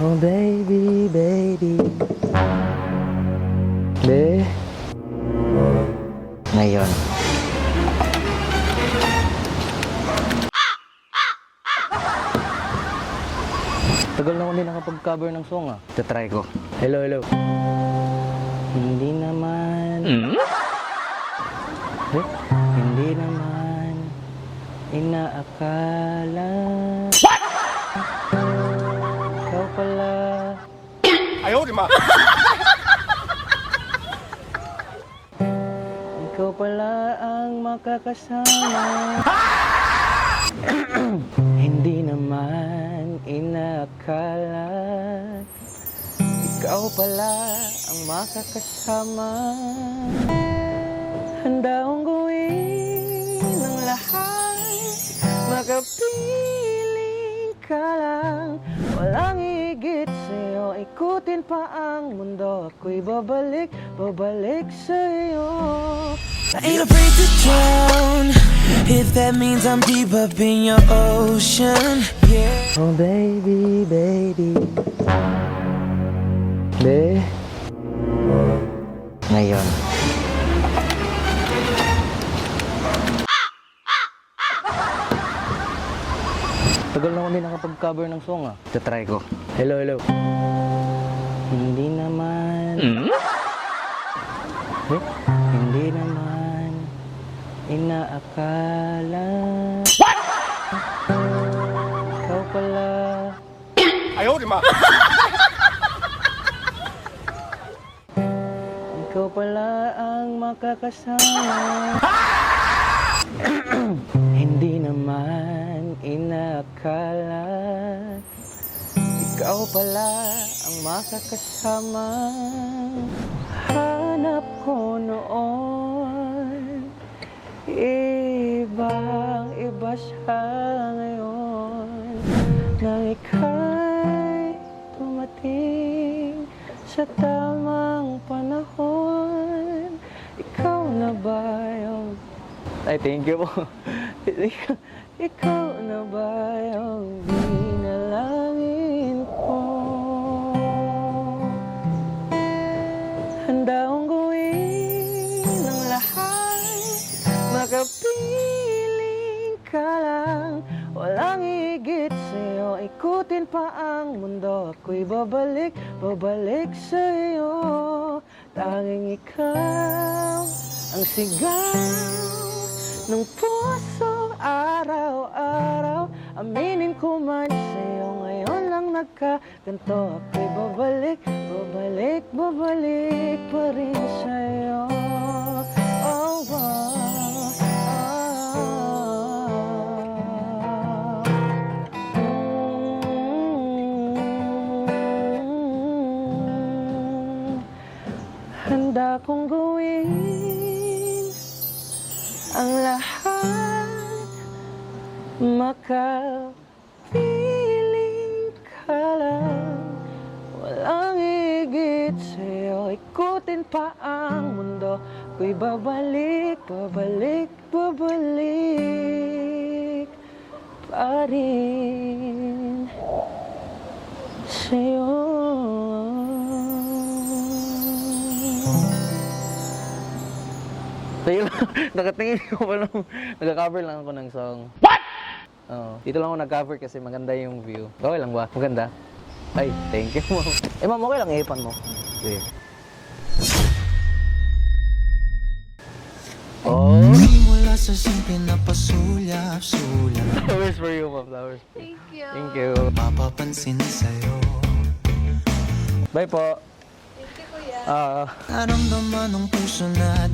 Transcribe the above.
Oh baby, baby. Be. Ngayon. Tagal na ako din nakapag-cover ng song ah. Tatry ko. Hello, hello. Hindi naman. Hindi naman inaakala. What? Ikaw pala. Ayaw, di ma. Ikaw pala ang makakasama. Hindi naman inaakala. Ikaw pala ang makakasama. Handa akong gawin ang lahat. Makapiling ka lang. Walang higit sa'yo. Ikutin pa ang mundo. Ako'y babalik, babalik sa'yo. I ain't afraid to drown if that means I'm deep up in your ocean. Yeah. Oh baby, baby. Be. Ngayon. Tagal na ako din nakapag-cover ng song ah. Tatry ko. Hello, hello. Hindi naman. Hindi naman inaakala. What? Ikaw pala. Ayaw, di ma. Ikaw pala ang makakasama. Hindi naman inaakala. Ikaw pala ang makakasama. Hanap ko noon, ibang-iba siya ngayon. Nang ika'y tumating sa tamang panahon. Ikaw na ba yung... Ay, thank you po. Ikaw na ba yung binalangin ko? Handa akong gawin ang lahat. Makapiling ka lang. Walang higit sa'yo. Ikutin pa ang mundo. Ako'y babalik, babalik sa'yo. Tanging ikaw ang sigaw ng puso araw-araw. Aminin ko man sa'yo, ngayon lang nagkaganto. Ako'y babalik, babalik, babalik pa rin sa'yo. Oh, wow. Handa kong gawin ang lahat. Makapiling ka lang. Walang higit sa'yo. Ikutin pa ang mundo. Ako'y babalik, babalik, babalik pa rin sa'yo. Tayo lang, nakatingin ko pa lang. Nagka-cover lang ako ng song. What? Oo. Dito lang ako nag-cover kasi maganda yung view. Okay lang ba? Maganda? Ay, thank you mo. Eh ma'am, okay lang iipan mo. Sige. Oh! Mula sa simple na pasulyap-sulyap. Flowers for you, ma'am. Flowers. Thank you. Thank you. Mapapansin sa'yo. Bye po. Thank you, kuya. Naramdaman ng puso na